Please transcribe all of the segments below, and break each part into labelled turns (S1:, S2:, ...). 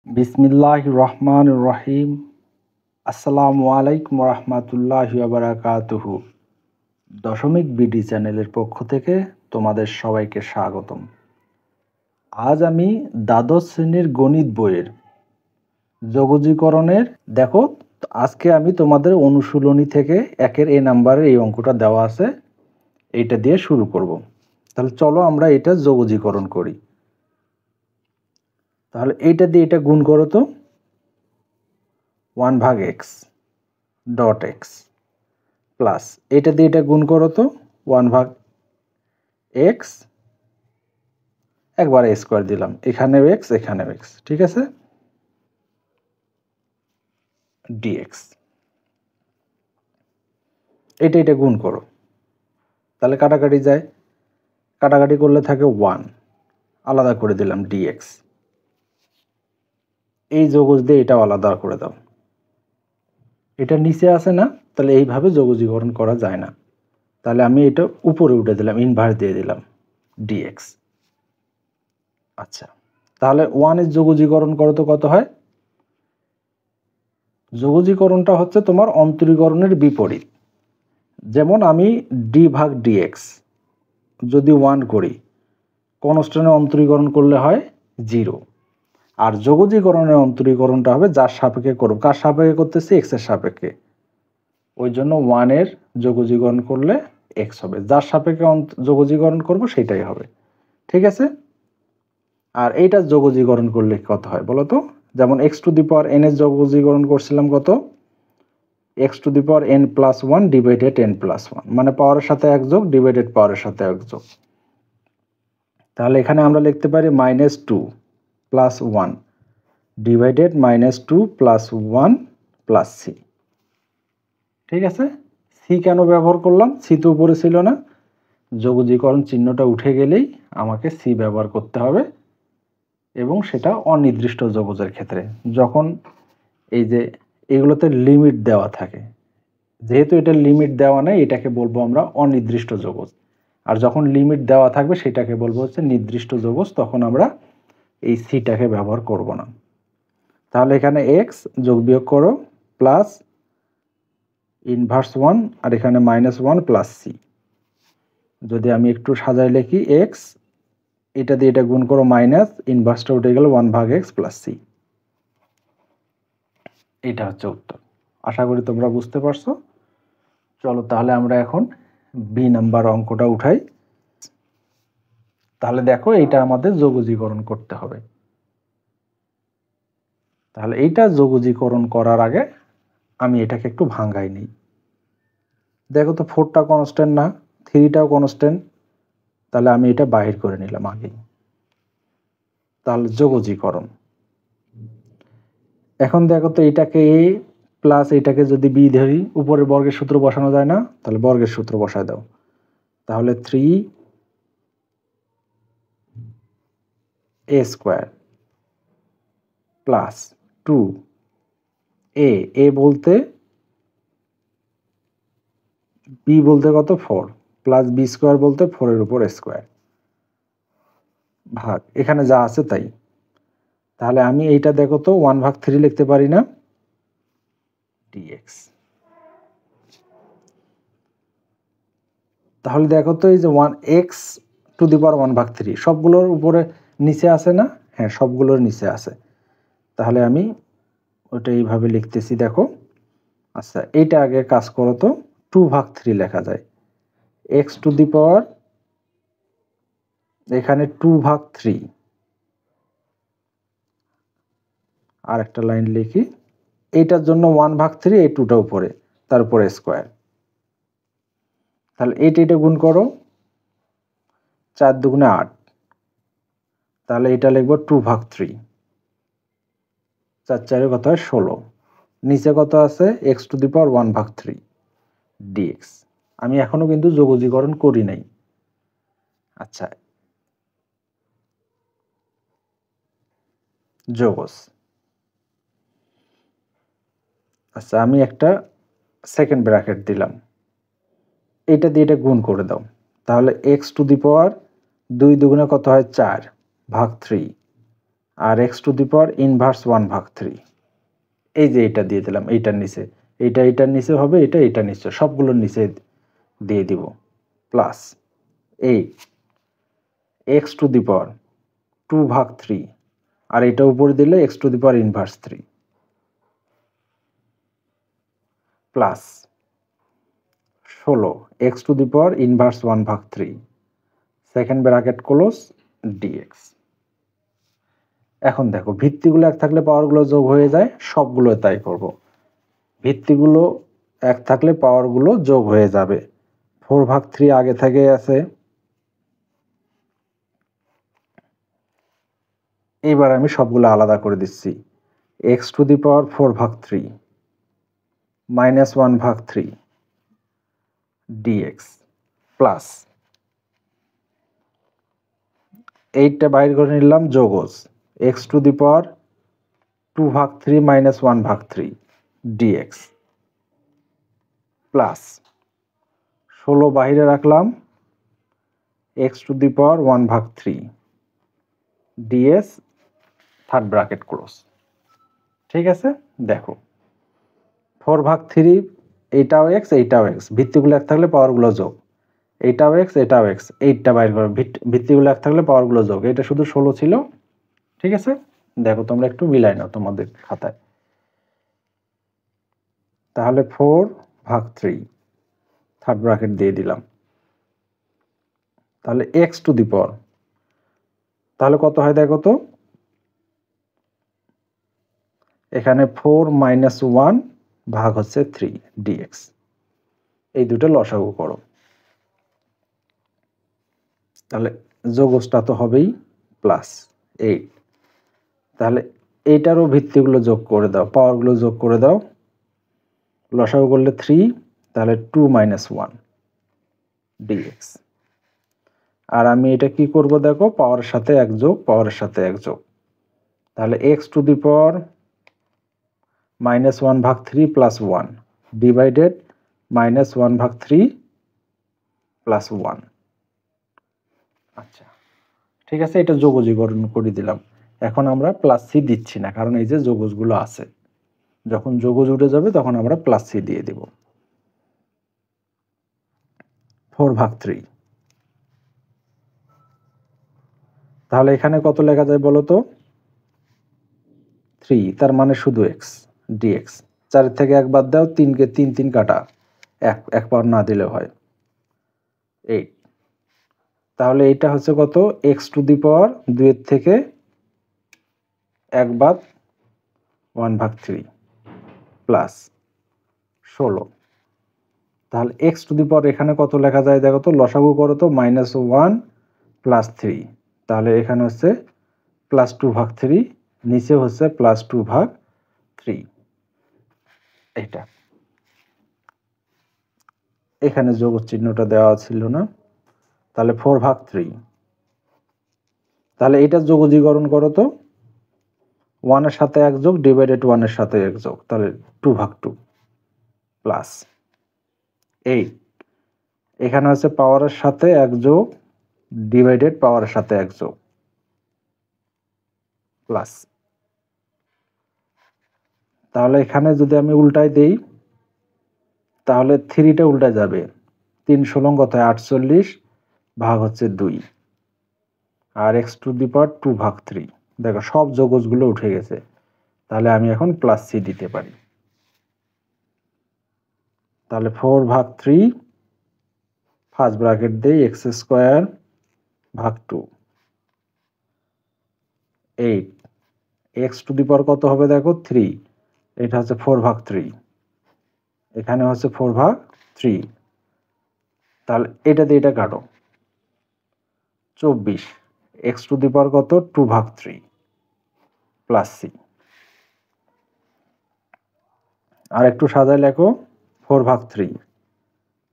S1: বিসমিল্লাহির রহমানির রহিম। আসসালামু আলাইকুম রহমতুল্লাহি ওয়া বারাকাতুহু। দশমিক বিডি চ্যানেলের পক্ষ থেকে তোমাদের সবাইকে স্বাগতম। আজ আমি দ্বাদশ শ্রেণীর গণিত বইয়ের যোগজীকরণের দেখো, আজকে আমি তোমাদের অনুশীলনী থেকে একের এ নাম্বারের এই অঙ্কটা দেওয়া আছে, এইটা দিয়ে শুরু করব। তাহলে চলো আমরা এটা যোগজীকরণ করি। তাহলে এইটা দিয়ে এটা গুণ করো তো, 1/x ডট এক্স প্লাস এটা দিয়ে এটা গুণ করো তো 1/x, একবার স্কোয়ার দিলাম, এখানেও এক্স এখানেও এক্স, ঠিক আছে, ডিএক্স। এটা গুণ করো, তাহলে কাটাকাটি যায়, কাটাকাটি করলে থাকে 1, আলাদা করে দিলাম ডিএক্স। এই যোগজ দিয়ে এটাও আলাদা করে দাও, এটা নিচে আসে না, তাহলে এইভাবে যোগজীকরণ করা যায় না। তাহলে আমি এটা উপরে উঠে দিলাম, ইনভার্স দিয়ে দিলাম ডিএক্স। আচ্ছা, তাহলে 1-এর যোগজীকরণ করো তো কত হয়? যোগজীকরণটা হচ্ছে তোমার অন্তরীকরণের বিপরীত। যেমন আমি d/dx যদি 1 করি, কনস্ট্যান্টের অন্তরীকরণ করলে হয় 0। আর যোগজীকরণের অন্তরীকরণটা হবে যার সাপেক্ষে করব। কার সাপেক্ষে করতেছি? x এর সাপেক্ষে। ওই জন্য 1-এর যোগজীকরণ করলে x হবে, যার সাপেক্ষে যোগজীকরণ করব সেটাই হবে, ঠিক আছে। আর এইটা যোগজীকরণ করলে কত হয় বলো তো? যেমন x⁴n এর যোগজীকরণ করছিলাম কত? x⁴n+1 ডিভাইডেড n+1, মানে পাওয়ারের সাথে 1 যোগ ডিভাইডেড পাওয়ারের সাথে 1 যোগ। তাহলে এখানে আমরা লিখতে পারি -2 + 1 ডিভাইডেড -2 + 1 + c, ঠিক আছে। সি কেন ব্যবহার করলাম? সি তো উপরে ছিল না, যোগজীকরণ চিহ্নটা উঠে গেলেই আমাকে সি ব্যবহার করতে হবে, এবং সেটা অনির্দিষ্ট যোগজের ক্ষেত্রে। যখন এই যে এগুলোতে লিমিট দেওয়া থাকে, যেহেতু এটা লিমিট দেওয়া নেই, এটাকে বলবো আমরা অনির্দিষ্ট যোগজ। আর যখন লিমিট দেওয়া থাকবে সেটাকে বলবো হচ্ছে নির্দিষ্ট যোগজ, তখন আমরা এই সিটাকে ব্যবহার করব না। তাহলে এখানে এক্স যোগ বিয়োগ করো প্লাস ইনভার্স 1, আর এখানে -1 + c। যদি আমি একটু সাজায় লিখি, এক্স এটা দিয়ে এটা গুণ করো, মাইনাস ইনভার্সটা উঠে গেল 1/x + c। এটা হচ্ছে উত্তর। আশা করি তোমরা বুঝতে পারছো। চলো তাহলে আমরা এখন বি নাম্বার অঙ্কটা উঠাই। তাহলে দেখো, এইটা আমাদের যোগজীকরণ করতে হবে। তাহলে এইটা যোগজীকরণ করার আগে আমি এটাকে একটু ভাঙাই নিই। দেখো তো 4টা কনস্ট্যান্ট না, 3টাও কনস্ট্যান্ট, তাহলে আমি এটা বাহির করে নিলাম আগেই। তাহলে যোগজীকরণ, এখন দেখো তো এটাকে a প্লাস এটাকে যদি b ধরি, উপরের বর্গের সূত্র বসানো যায় না? তাহলে বর্গের সূত্র বসায় দাও। তাহলে 3a² প্লাস 2a বলতে b বলতে কত? 4, প্লাস b² বলতে 4-এর উপর স্কোয়ার, ভাগ এখানে যা আছে তাই। তাহলে আমি এইটা দেখো তো 1/3 লিখতে পারি না? dx। তাহলে দেখো তো, এই যে 1x⁴ সবগুলোর উপরে নিচে আছে না? হ্যাঁ, সবগুলোর নিচে আছে। তাহলে আমি ওটা এইভাবে লিখতেছি, দেখো। আচ্ছা, এইটা আগে কাজ করো তো, 2/3 লেখা যায়। x⁴ এখানে 2/3, আর একটা লাইন লিখি, এইটার জন্য 1/3, এই 2টা উপরে, তার উপরে স্কোয়ার। তাহলে এটা গুণ করো, 4 দুগুণে 8, তাহলে এটা লিখবো 2/3, 4 কত হয়? 16। নিচে কত আছে? x⁴1/3 dx। আমি এখনো কিন্তু যোগজীকরণ করি নাই। আচ্ছা, যোগজ। আচ্ছা, আমি একটা সেকেন্ড ব্র্যাকেট দিলাম, এটা দিয়ে এটা গুণ করে দাও। তাহলে x⁴ 2 দুগুণে কত হয়? 4/3, আর x to the power inverse 1/3। এই যে এটা দিয়ে দিলাম, এইটার নিচে এইটার নিচে হবে, এইটার নিচে, সবগুলোর নিচে দিয়ে দিব, প্লাস এই এক্স টু দি পাওয়ার 2/3, আর এটা উপরে দিলে x to the power inverse 3, plus 16 x to the power inverse 1/3, second bracket close, dx. এখন দেখো ভিত্তিগুলো এক থাকলে পাওয়ারগুলো যোগ হয়ে যায়, সবগুলো তাই করব। ভিত্তিগুলো এক থাকলে পাওয়ারগুলো যোগ হয়ে যাবে। 4/3 আগে থেকে আছে। এইবার আমি সবগুলো আলাদা করে দিচ্ছি। X to the power 4/3 minus 1/3 dx, plus এইটটা বাইর করে নিলাম, যোগজ x to the power 2/3 minus 1/3 dx, plus 16 বাইরে রাখলাম, x to the power 1/3 dx, third bracket close. ঠিক আছে, দেখো 4/3 এইটাও এক্স এইটাও এক্স, ভিত্তিগুলো এক থাকলে পাওয়ারগুলো যোগ, এইটাও এক্স এটাও এক্স, এইটটা বাইর করো, ভিত্তিগুলো এক থাকলে পাওয়ারগুলো যোগ, এটা শুধু 16 ছিল। ঠিক আছে, দেখো তোমরা একটু মিলাই নাও তোমাদের খাতায়। তাহলে 4/3 থার্ড ব্র্যাকেট দিয়ে দিলাম, তাহলে এক্স টু দি পাওয়ার, তাহলে কত হয় দেখো তো, এখানে 4 মাইনাস 1 ভাগ হচ্ছে 3 ডিএক্স, এই দুটো লসাগু করো, তাহলে যোগসটা তো হবেই প্লাস 8, তাহলে এইটারও ভিত্তিগুলো যোগ করে দাও, পাওয়ারগুলো যোগ করে দাও, লসাগু করলে 3, তাহলে 2 মাইনাস 1 ডিএক্স। আর আমি এটা কি করব দেখো, পাওয়ারের সাথে এক যোগ, পাওয়ারের সাথে এক যোগ, তাহলে x to the power minus 1/3 plus 1 divided minus 1/3 plus 1। আচ্ছা ঠিক আছে, এটা যোগজীকরণ করে দিলাম। এখন আমরা প্লাস সি দিচ্ছি না, কারণ এই যে যোগজগুলো আছে, যখন যোগজ উঠে যাবে তখন আমরা প্লাস সি দিয়ে দিব। 4/3, তাহলে এখানে কত লেখা যায় বলো তো, 3, তার মানে শুধু এক্স ডিএক্স, 4 থেকে 1 বাদ দাও, 3 কে 3 3 কাটা, এক পাওয়ার না দিলে হয় 8, তাহলে এটা হচ্ছে কত, এক্স টু দি পাওয়ার 2 এর থেকে 1 বাদ 1/3 প্লাস 16, তাহলে এক্স টু দি পাওয়ার এখানে কত লেখা যায় দেখো তো, লসাগু করো তো, মাইনাস 1 প্লাস 3, তাহলে এখানে হচ্ছে প্লাস 2/3, নিচে হচ্ছে প্লাস 2/3, এটা এখানে যোগ চিহ্নটা দেওয়া ছিল না, তাহলে 4/3, তাহলে এটা যোগজীকরণ করো তো, 1 এর সাথে এক যোগ ডিভাইডেড 1 এর সাথে এক যোগ, তাহলে 2/2 প্লাস 8, এখানে হচ্ছে পাওয়ারের সাথে এক যোগ ডিভাইডেড পাওয়ারের সাথে এক যোগ, প্লাস, তাহলে এখানে যদি আমি উল্টাই দেই তাহলে 3টা উল্টা যাবে, 3 16 কত 48 ভাগ হচ্ছে 2, আর এক্স টু দি পাওয়ার 2/3, দেখো সব যোগজগুলো উঠে গেছে, তাহলে আমি এখন প্লাস সি দিতে পারি। তাহলে 4/3 ফার্স্ট ব্র্যাকেট দেই, এক্স স্কোয়ার ভাগ 2, 8, এক্স টু দি পাওয়ার কত হবে দেখো 3, এটা হচ্ছে 4/3, এখানে হচ্ছে 4/3, তাহলে এটা দিয়ে এটা কাটো, 24, এক্স টু দি পাওয়ার কত 2/3 প্লাস সি, আর একটু সাজায় লেখো 4/3,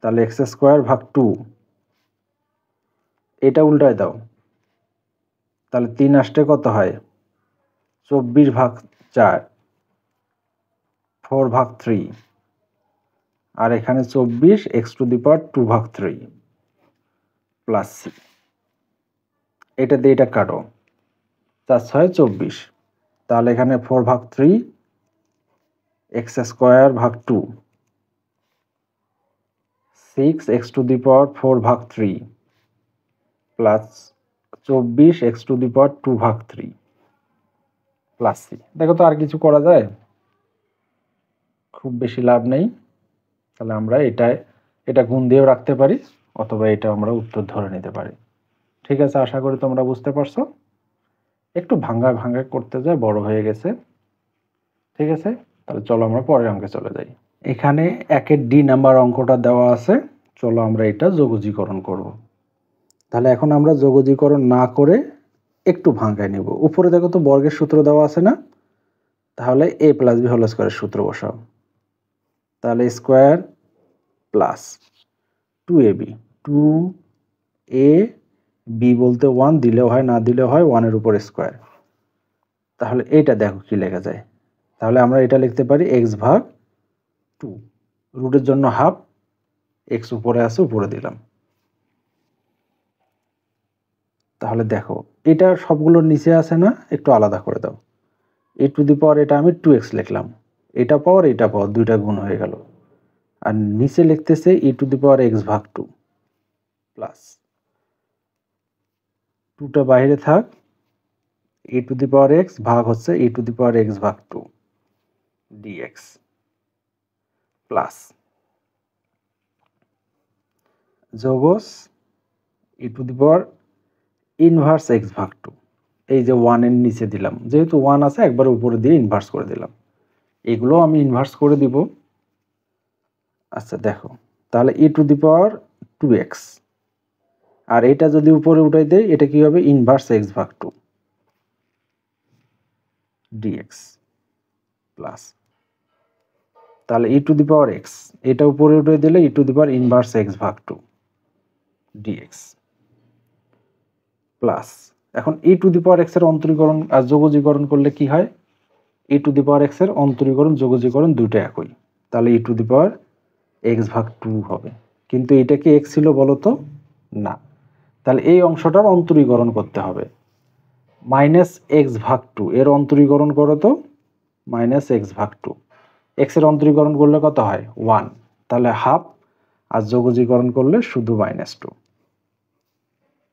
S1: তাহলে এক্স স্কোয়ার ভাগ 2, এটা উল্টায় দাও, তাহলে 3 আসতে কত হয় 24/4, 4/3, আর এখানে 24, x to the power 2/3 plus C, এটা দিয়ে এটা কাটো, 4 6 24, তাহলে এখানে 4/3 x স্কয়ার ভাগ 2, 6 x two the power 4/3 plus 24 x two the power 2/3 plus c। দেখো তো আর কিছু করা যায়? খুব বেশি লাভ নেই, তাহলে আমরা এটা গুণ দিয়েও রাখতে পারি অথবা এটা আমরা উত্তর ধরে নিতে পারি। ঠিক আছে, আশা করি তোমরা বুঝতে পারছো। একটু ভাঙা ভাঙা করতে যায়, বড় হয়ে গেছে। ঠিক আছে, তাহলে চলো আমরা পরের অঙ্কে চলে যাই। এখানে 1-এর ডি নাম্বার অঙ্কটা দেওয়া আছে, চলো আমরা এটা যোগজীকরণ করব। তাহলে এখন আমরা যোগজীকরণ না করে একটু ভাঙায় নেব। উপরে দেখো তো বর্গের সূত্র দেওয়া আছে না, তাহলে a প্লাস বি হোল স্কয়ারের সূত্র বসাও। তাহলে স্কয়ার প্লাস 2ab, 2ab বলতে 1 দিলেও হয় না দিলেও হয়, 1 এর উপর স্কয়ার। তাহলে এটা দেখো কি লেখা যায়, তাহলে আমরা এটা লিখতে পারি x ভাগ 2, রুটের জন্য হাফ, x উপরে আছে উপরে দিলাম। তাহলে দেখো এটা সবগুলোর নিচে আছে না, একটু আলাদা করে দাও। a টু দি পাওয়ার এটা আমি 2x লিখলাম, এটা পাওয়ার দুইটা গুণ হয়ে গেল। আর নিচে লিখতেছে e to the power x ভাগ 2 প্লাস 2টা বাইরে থাক, e to the power x ভাগ হচ্ছে e to the power x ভাগ 2 dx প্লাস যোগস e to the power inverse x ভাগ 2। এই যে 1 এর নিচে দিলাম, যেহেতু 1 আছে একবার উপরে দিয়ে ইনভার্স করে দিলাম, এগুলো আমি ইনভার্স করে দিব। আচ্ছা দেখো, তাহলে e to the power 2x, আর এটা যদি উপরে উঠাই দেই এটা কি হবে, ইনভার্স x ভাগ 2 dx প্লাস, তাহলে e to the power x, এটা উপরে উঠাই দিলে e to the power inverse x ভাগ 2 dx প্লাস, এখন e to the power x এর অন্তরীকরণ আর যোগজীকরণ করলে কি হয়, e to the power x এর অন্তরীকরণ যোগজীকরণ দুটো একই, তাহলে e to the power x ভাগ 2 হবে। কিন্তু এটা কি x ছিল বলো তো? না, তাহলে এই অংশটার অন্তরীকরণ করতে হবে। মাইনাস x ভাগ 2 এর অন্তরীকরণ করো তো, মাইনাস x ভাগ 2, x এর অন্তরীকরণ করলে কত হয় 1, তাহলে হাফ, আর যোগজীকরণ করলে শুধু -2।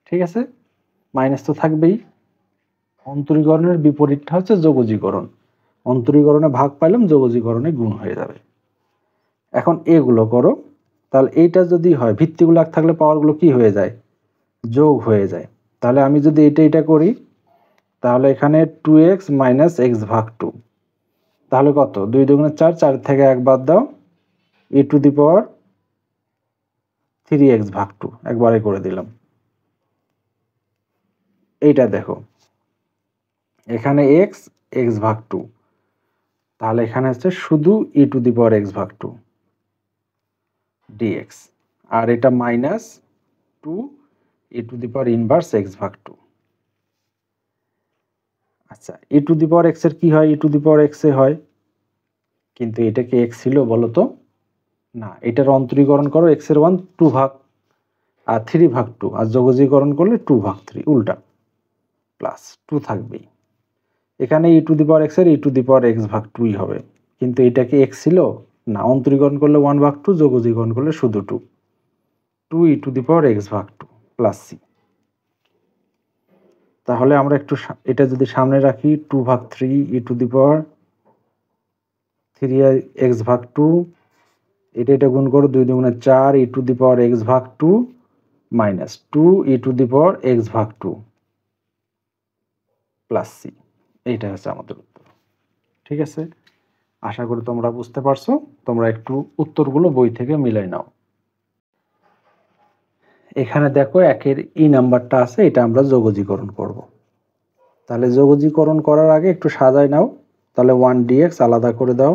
S1: ঠিক আছে, মাইনাস তো থাকবেই। অন্তরীকরণের বিপরীতটা হচ্ছে যোগজীকরণ, অন্তরীকরণে ভাগ পাইলাম, যোগজীকরণে গুণ হয়ে যাবে। এখন এগুলো করো, তাহলে এইটা যদি হয় ভিত্তিগুলো এক থাকলে পাওয়ারগুলো কি হয়ে যায়, যোগ হয়ে যায়। তাহলে আমি যদি এটা করি, তাহলে এখানে 2x মাইনাস x ভাগ 2, তাহলে কত, 2 দুগুণে 4, 4 থেকে 1 বাদ দাও, e to the power 3x ভাগ 2 একবারে করে দিলাম। এইটা দেখো, এখানে x ভাগ 2, তাহলে এখানে হচ্ছে শুধু e to the power x ভাগ 2 dx, আর এটা minus 2 e to the power inverse x ভাগ 2। আচ্ছা, e to the power x এর কি হয়, e to the power x এ হয়, কিন্তু এটা কি x ছিল বলো তো? না, এটার অন্তরীকরণ করো, x এর 1 2 ভাগ আর 3 ভাগ 2, আর যোগজীকরণ করলে 2 ভাগ 3 উল্টা, প্লাস 2 থাকবেই। এখানে e to the power x এর e to the power x ভাগ 2ই হবে, কিন্তু এটা কি x ছিল? না, অন্তরীকরণ করলে 1 ভাগ 2, যোগজীকরণ করলে শুধু 2, 2 e to the power x ভাগ 2 প্লাস c। তাহলে আমরা একটু এটা যদি সামনে রাখি, 2 ভাগ 3 e to the power 3x ভাগ 2, এটা গুণ করো, 2 দুগুণে 4 e to the power x ভাগ 2 minus 2 e to the power x ভাগ 2 প্লাস c। এইটা হচ্ছে আমাদের উত্তর। ঠিক আছে, আশা করি তোমরা বুঝতে পারছো। তোমরা একটু উত্তরগুলো বই থেকে মিলাই নাও। এখানে দেখো 1-এর ই নাম্বারটা আছে, এটা আমরা যোগজীকরণ করব। তাহলে যোগজীকরণ করার আগে একটু সাজাই নাও। তাহলে 1 dx আলাদা করে দাও,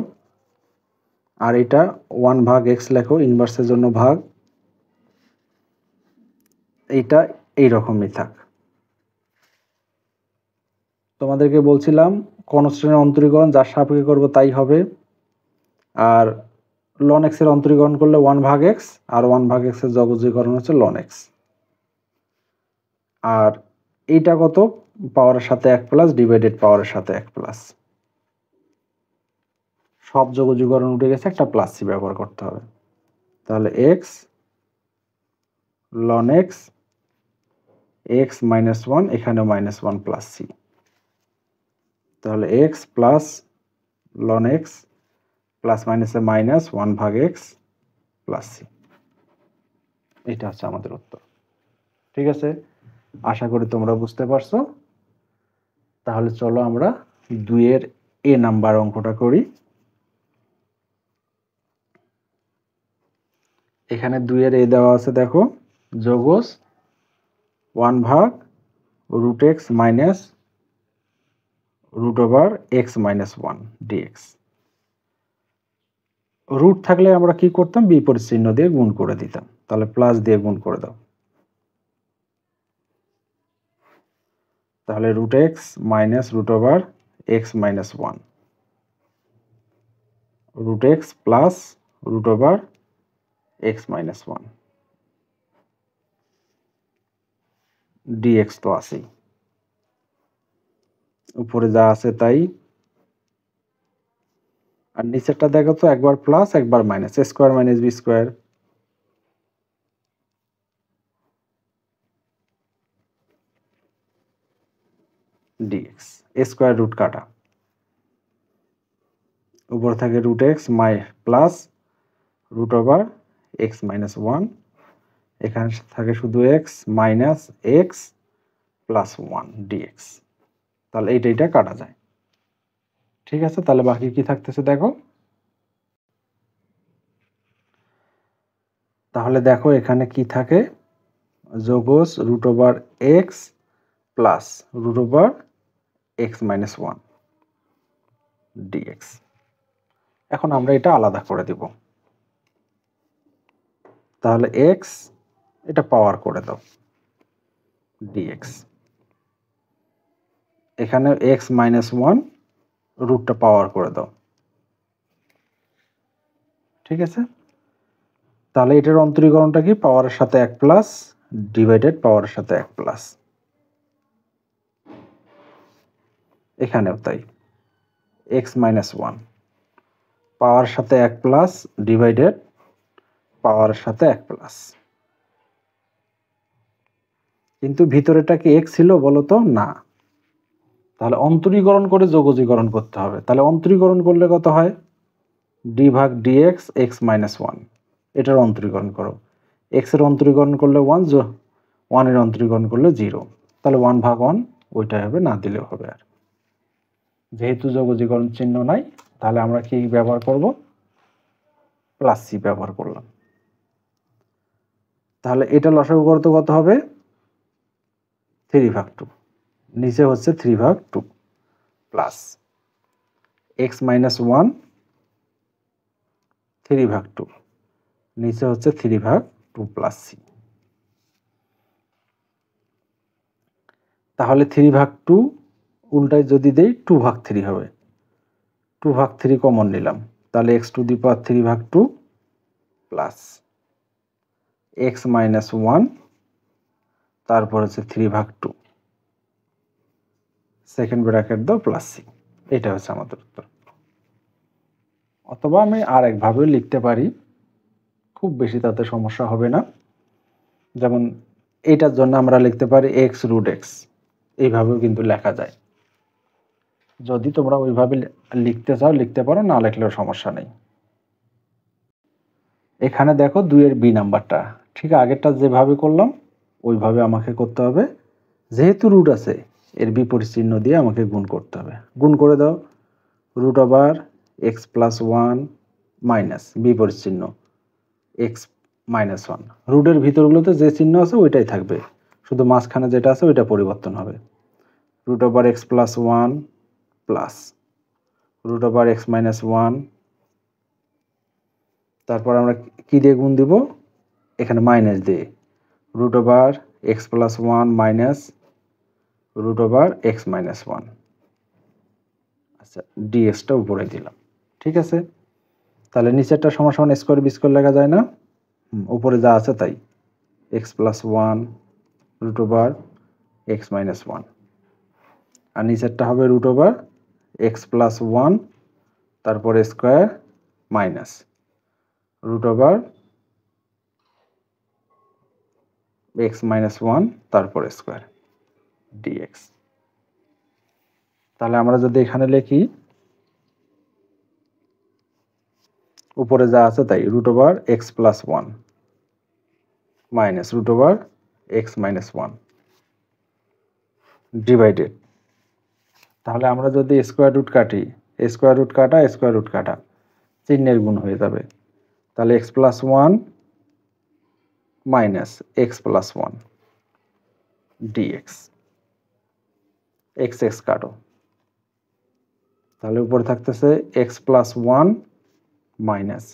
S1: আর এটা 1 ভাগ x লেখো, ইনভার্সের জন্য ভাগ, এইটা এইরকমই থাক। তোমাদেরকে বলছিলাম কনস্ট্যান্টের অন্তরীকরণ যার সাপেক্ষে করব তাই হবে, আর ln x এর অন্তরীকরণ করলে 1 ভাগ x, আর 1 ভাগ x এর যোগজীকরণ হচ্ছে ln x। আর এইটা কত, পাওয়ারের সাথে 1 প্লাস ডিভাইডেড পাওয়ারের সাথে 1 প্লাস, সব যোগজীকরণ উঠে গেছে, একটা প্লাস সি ব্যবহার করতে হবে। তাহলে x ln x x minus 1, এখানেও -1 প্লাস সি, তাহলে x plus ln x plus মাইনাসে মাইনাস 1 ভাগ এক্স প্লাস সি, এটা হচ্ছে আমাদের উত্তর। ঠিক আছে, আশা করি তোমরা বুঝতে পারছো। তাহলে চলো আমরা 2 এর এ নাম্বার অঙ্কটা করি। এখানে 2 এর এ দেওয়া আছে, দেখো যোগজ 1 ভাগ root x minus root over x minus 1 dx. Root থাকলে আমরা কি করতাম, বিপরীত চিহ্ন দিয়ে গুণ করে দিতাম, তাহলে প্লাস দিয়ে গুণ করে দাও। তাহলে root x minus root over x minus 1 root x plus root over x minus 1 dx তো আছেই, উপরে যা আছে তাই, আর নিচেরটা দেখো তো, একবার প্লাস একবার minus, a square minus b square, dx, a square root কাটা, উপরে থাকে রুট এক্স মাই plus root over x minus 1, এখানে থাকে শুধু x minus x plus 1 dx, তাহলে এইটা কাটা যায়। ঠিক আছে, তাহলে বাকি কি থাকতেছে দেখো। তাহলে দেখো এখানে কি থাকে, যোগজ root over x plus root over x minus 1 dx. এখন আমরা এটা আলাদা করে দিব, তাহলে এক্স এটা পাওয়ার করে দাও ডিএক্স, এখানে এক্স মাইনাস 1 রুটটা পাওয়ার করে দাও। ঠিক আছে, তাহলে এটার অন্তরীকরণটা কি, পাওয়ারের সাথে 1 প্লাস ডিভাইডেড পাওয়ারের সাথে 1 প্লাস, এখানেও তাই, এক্স মাইনাস 1 পাওয়ারের সাথে 1 প্লাস ডিভাইডেড পাওয়ারের সাথে 1 প্লাস, কিন্তু ভিতরেটা কি এক্স ছিল বলো তো, না, তাহলে অন্তরীকরণ করে যোগজীকরণ করতে হবে। তাহলে অন্তরীকরণ করলে কত হয়, ডি ভাগ ডিএক্স এক্স মাইনাস 1, এটার অন্তরীকরণ করো, এক্স এর অন্তরীকরণ করলে 1, 1 এর অন্তরীকরণ করলে 0, তাহলে 1 ভাগ 1 ওইটাই হবে, না দিলেও হবে। আর যেহেতু যোগজীকরণ চিহ্ন নাই, তাহলে আমরা কি ব্যবহার করব, প্লাস সি ব্যবহার করলাম। তাহলে এটা লসাগু করতে কত হবে, 3 ভাগ 2, নিচে হচ্ছে 3 ভাগ 2 প্লাস এক্স মাইনাস 1 3 ভাগ 2, নিচে হচ্ছে 3 ভাগ 2 প্লাস সি। তাহলে 3 ভাগ 2 উল্টায় যদি দেই 2 ভাগ 3 হবে, 2 ভাগ 3 কমন নিলাম, তাহলে এক্স টু দি পাওয়ার 3 ভাগ 2 প্লাস এক্স মাইনাস 1, তারপর হচ্ছে 3 ভাগ 2, সেকেন্ড ব্র্যাকেট দাও প্লাস সি, এটা হচ্ছে আমাদের উত্তর। অথবা আমি আর একভাবে লিখতে পারি, খুব বেশি তাতে সমস্যা হবে না। যেমন এইটার জন্য আমরা লিখতে পারি এক্স রুট এক্স, এইভাবেও কিন্তু লেখা যায়। যদি তোমরা ওইভাবে লিখতে চাও লিখতে পারো, না লিখলেও সমস্যা নেই। এখানে দেখো 2 এর বি নাম্বারটা ঠিক আগেরটা যেভাবে করলাম ওইভাবে আমাকে করতে হবে। যেহেতু রুট আছে, এর বিপরীত চিহ্ন দিয়ে আমাকে গুণ করতে হবে। গুণ করে দাও, root over x plus 1 minus বিপরীত চিহ্ন এক্স মাইনাস 1, রুটের ভিতরগুলোতে যে চিহ্ন আছে ওইটাই থাকবে, শুধু মাঝখানে যেটা আছে ওইটা পরিবর্তন হবে। Root over x plus 1 plus root over x minus 1, তারপর আমরা কি দিয়ে গুণ দিব, এখানে মাইনাস দিয়ে, root over x plus 1 minus root over x minus 1, আচ্ছা ডিএক্সটা উপরে দিলাম। ঠিক আছে, তাহলে নিচেরটা সমান সমান স্কোয়ার বি স্কোয়ার লেখা যায় না, উপরে যা আছে তাই, x plus 1 root over x minus one, আর নিচেরটা হবে root over x plus one তারপরে square minus root over x minus one তারপর স্কোয়ার ডিএক্স। তাহলে আমরা যদি এখানে লিখি উপরে যা আছে তাই, root over x plus one minus root over x minus one divided, তাহলে আমরা যদি স্কোয়ার রুট কাটি, স্কোয়ার রুট কাটা স্কোয়ার রুট কাটা চিহ্নের গুণ হয়ে যাবে, তাহলে x plus one minus x plus one dx, x x কাটো, তাহলে উপরে থাকতেছে x plus one minus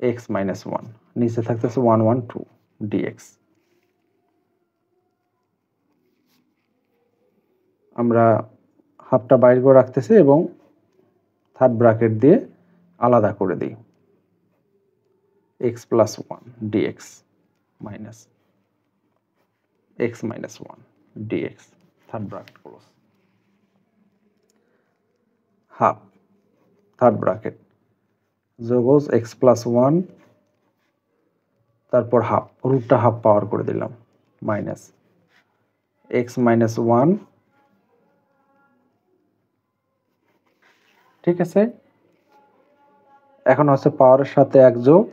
S1: x minus one, নিচে থাকতেছে ওয়ান ওয়ান টু ডিএক্স। আমরা হাফটা বাইর করে রাখতেছি এবং থার্ড ব্র্যাকেট দিয়ে আলাদা করে দিই, x plus one dx minus x minus one dx, third bracket close, half third bracket যোগজ এক্স প্লাস ওয়ান তারপর হাফ, রুটটা হাফ পাওয়ার করে দিলাম মাইনাস এক্স মাইনাস ওয়ান, ঠিক আছে। এখন হচ্ছে পাওয়ারের সাথে এক যোগ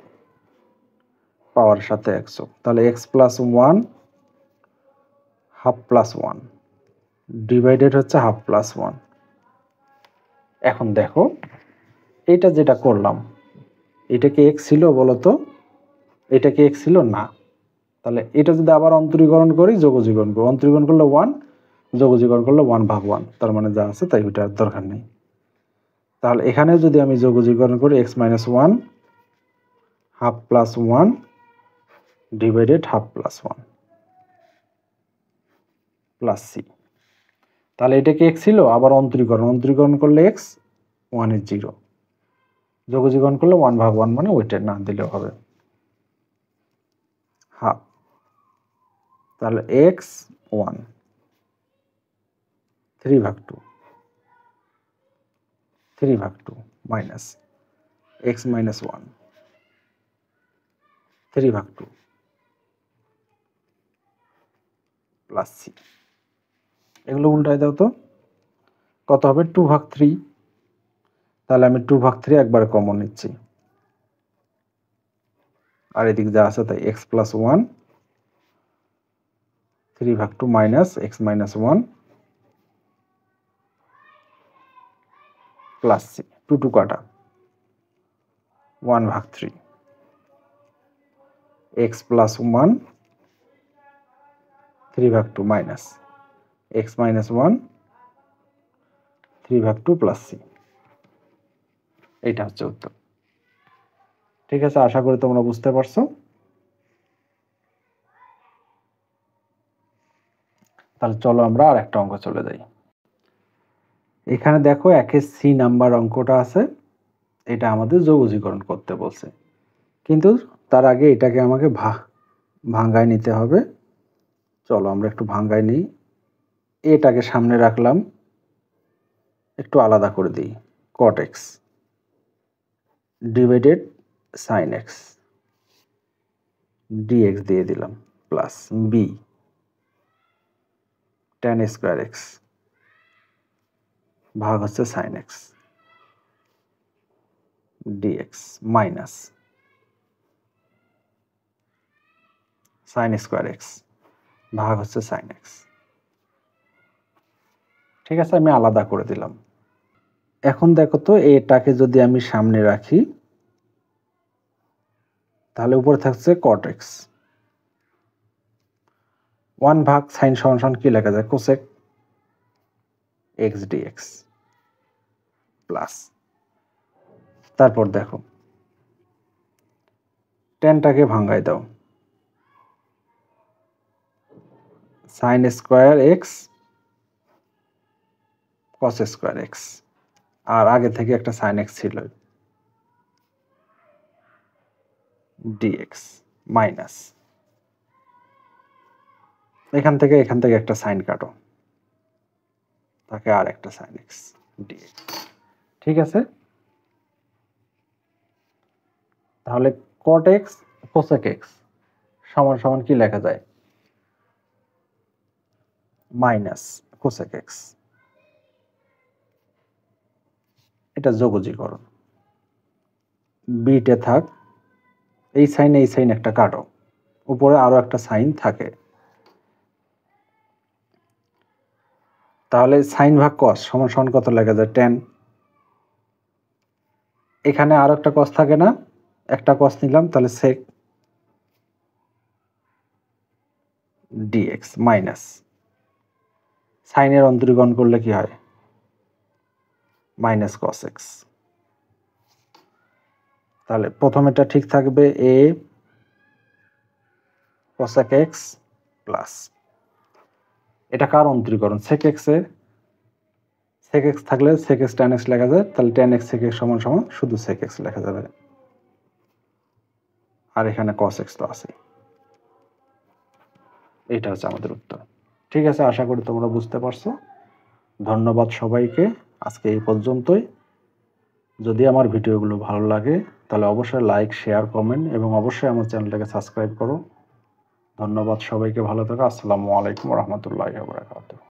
S1: পাওয়ারের সাথে এক যোগ, তাহলে x plus one half plus one divided হচ্ছে হাফ প্লাস ওয়ান। এখন দেখো এটা যেটা করলাম এটা কি এক্স ছিল বলতো, এটা কি এক্স ছিল না, তাহলে এটা যদি আবার অন্তরীকরণ করি যোগজীকরণ করি, অন্তরীকরণ করলে ওয়ান যোগজীকরণ করলে ওয়ান ভাগ ওয়ান, তার মানে যা আছে তাই, ওইটার দরকার নেই। তাহলে এখানে যদি আমি যোগজীকরণ করি x minus one half plus one divided half plus one plus C, তাহলে এটা কি এক্স ছিল, আবার অন্তরীকরণ করলে এক্স ওয়ানের জিরো, যোগজীকরণ করলে ওয়ান ভাগ ওয়ান, মানে ওইটা না দিলেও হবে হাফ, তাহলে এক্স ওয়ান থ্রি ভাগ two minus x minus one three ভাগ টু প্লাস সি, এগুলো উল্টায় দাও তো কত হবে, টু ভাগ থ্রি, তাহলে আমি টু ভাগ থ্রি একবারে কমন নিচ্ছি, আর এদিক যা আছে তাই, এক্স প্লাস ওয়ান থ্রি ভাগ two minus x minus one plus c, two two কাটা ওয়ান ভাগ three x plus one three ভাগ two minus x minus one three ভাগ টু প্লাস সি, এইটা হচ্ছে উত্তর। ঠিক আছে, আশা করি তোমরা বুঝতে পারছো। তাহলে চলো আমরা আর একটা অঙ্ক চলে যাই। এখানে দেখো একে সি নাম্বার অঙ্কটা আছে, এটা আমাদের যোগজীকরণ করতে বলছে, কিন্তু তার আগে এটাকে আমাকে ভাঙ্গায় নিতে হবে। চলো আমরা একটু ভাঙ্গায় নিই, এটাকে সামনে রাখলাম, একটু আলাদা করে দিই, cot x divided sine x dx দিয়ে দিলাম plus b tan square x ভাগ হচ্ছে sine x dx minus sine square x ভাগ হচ্ছে সাইন এক্স। ঠিক আছে, আমি আলাদা করে দিলাম। এখন দেখো তো এটাকে যদি আমি সামনে রাখি তাহলে উপরে থাকছে কট এক্স, ওয়ান ভাগ সাইন সমান কি লেখা যায়, কোসেক এক্স ডিএক্স প্লাস, তারপর দেখো টেনটাকে ভাঙ্গাই দাও, sine square x cos square x, আর আগে থেকে একটা সাইন এক্স ছিল ডিএক্স মাইনাস এখান থেকে একটা সাইন কাটো, তাকে আর একটা সাইন এক্স ডিএক্স। ঠিক আছে, তাহলে কট এক্স কোসেক এক্স সমান সমান কি লেখা যায়? Minus cosec x. এটা যোগজীকরণ। বিটে থাক, এই সাইন একটা কাটো, উপরে আরো একটা সাইন থাকে, তাহলে সাইন ভাগ কস সমান সমান কত লেখা যায়? টেন। এখানে আরো একটা কস থাকে না, একটা কস নিলাম, তাহলে সেক ডিএক্স মাইনাস সাইনের অন্তরীকরণ করলে কি হয়? Minus cos x. তাহলে প্রথমেটা ঠিক থাকবে, এ কোসেক এক্স প্লাস, এটা কার অন্তরীকরণ? সেক এক্স এর। সেক এক্স থাকলে সেক এক্স টেন এক্স লেখা যায়, তাহলে টেন এক্স সেক এক্স সমান সমান শুধু সেক এক্স লেখা যাবে, আর এখানে কস এক্স তো আছে। এইটা হচ্ছে আমাদের উত্তর। ঠিক আছে, আশা করি তোমরা বুঝতে পারছো। ধন্যবাদ সবাইকে, আজকে এই পর্যন্তই। যদি আমার ভিডিওগুলো ভালো লাগে তাহলে অবশ্যই লাইক, শেয়ার, কমেন্ট এবং অবশ্যই আমার চ্যানেলটাকে সাবস্ক্রাইব করো। ধন্যবাদ সবাইকে, ভালো থাকো। আসসালামু আলাইকুম রহমতুল্লাহি ওয়া বারাকাতুহু।